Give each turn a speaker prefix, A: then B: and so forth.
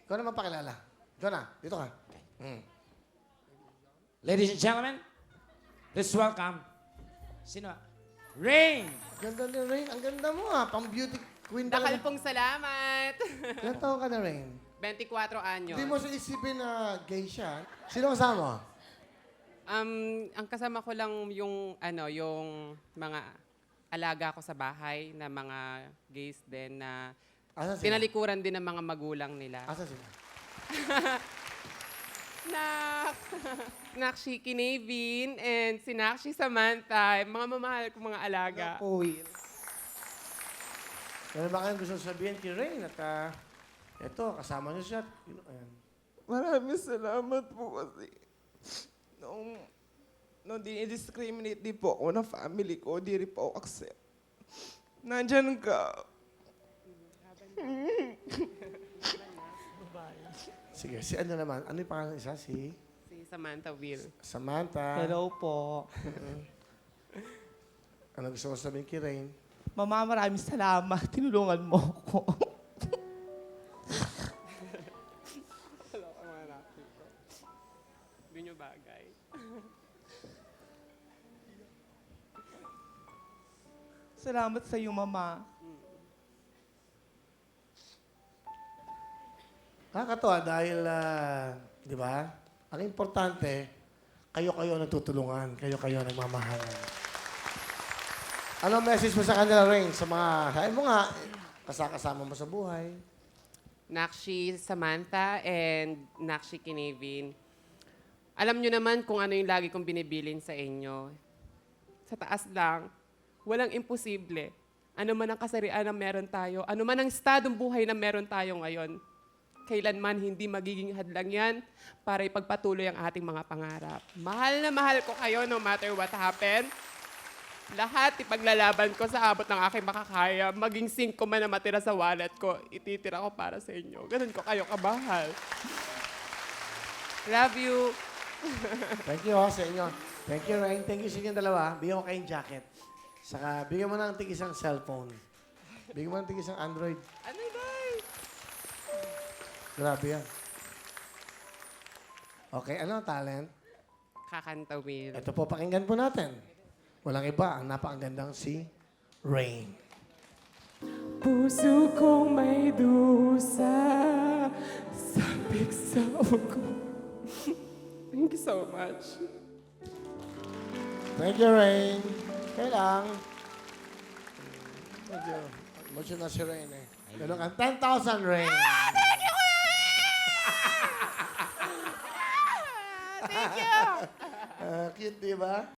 A: Ikaw naman pakilala. Ikaw na. Dito ka.
B: Ladies and gentlemen, please welcome. Sino? Rain!
A: Ganda ni Rain. Ang ganda mo ah. Pang beauty queen ka
C: Dakal
A: na.
C: pong salamat.
A: Ilan taon ka na, Rain?
C: 24 anyos.
A: Hindi mo siya isipin na gay siya. Sino kasama mo?
C: Ang kasama ko lang yung mga alaga ko sa bahay na mga gays din na
A: Asan sila?
C: tinalikuran din ng mga magulang nila.
A: Asan sila?
C: Nakshi Kinavin and si Nakshi Samantha, mga mamahal kong mga alaga.
A: Uy. Meron ba kayong gusto sabihin kay Rain? At eto, kasama niyo siya. Ayan.
D: Maraming salamat po kasi nung dinidiscriminate din po ako ng family ko, di rin po ako accept. Nandyan ka.
A: Sige, si ano naman? Ano yung pangalan ng isa? Si
C: Samantha Will.
A: Samantha.
D: Hello po.
A: Ano gusto mo sabihin kay Rain?
D: Mama, maraming salamat. Tinulungan mo ako.
C: Hello, mga Nakshi ko. Hindi nyo bagay.
D: Salamat sa iyo, Mama.
A: Nakakatawa dahil, di ba? Ang importante, kayo-kayo nagtutulungan, kayo-kayo nagmamahalan. Ano message mo sa kanila, Rain? Sa mga, sabi mo nga, kasama mo sa buhay.
C: Nakshi Samantha and Nakshi Kinavin. Alam nyo naman kung ano yung lagi kong binibilin sa inyo. Sa taas lang, walang imposible. Ano man ang kasarian na meron tayo, ano man ang estadong buhay na meron tayo ngayon, kailanman hindi magiging hadlang yan para ipagpatuloy ang ating mga pangarap. Mahal na mahal ko kayo no matter what happen. Lahat ipaglalaban ko sa abot ng aking makakaya. Maging 5 man na matira sa wallet ko, ititira ko para sa inyo. Ganun ko kayo kamahal. Love you.
A: Thank you sa inyo. Thank you, Rain. Thank you sa inyong dalawa. Bigyan ko kayong jacket. Saka, bigyan mo ng tig-isang cellphone. Bigyan mo ng tig-isang Android.
C: Ano yun?
A: Grabe yan. Okay, ano ang talent?
C: Kakanta, Will.
A: Ito po, pakinggan po natin. Walang iba, ang napakagandang si Rain.
C: Puso kong may dusa sa piksaw ko. Thank you so much.
A: Thank you, Rain. Kaya lang. Medyo na si Rain eh. Ganun ka. 10,000, Rain.
C: Thank you!
A: Cute, di ba?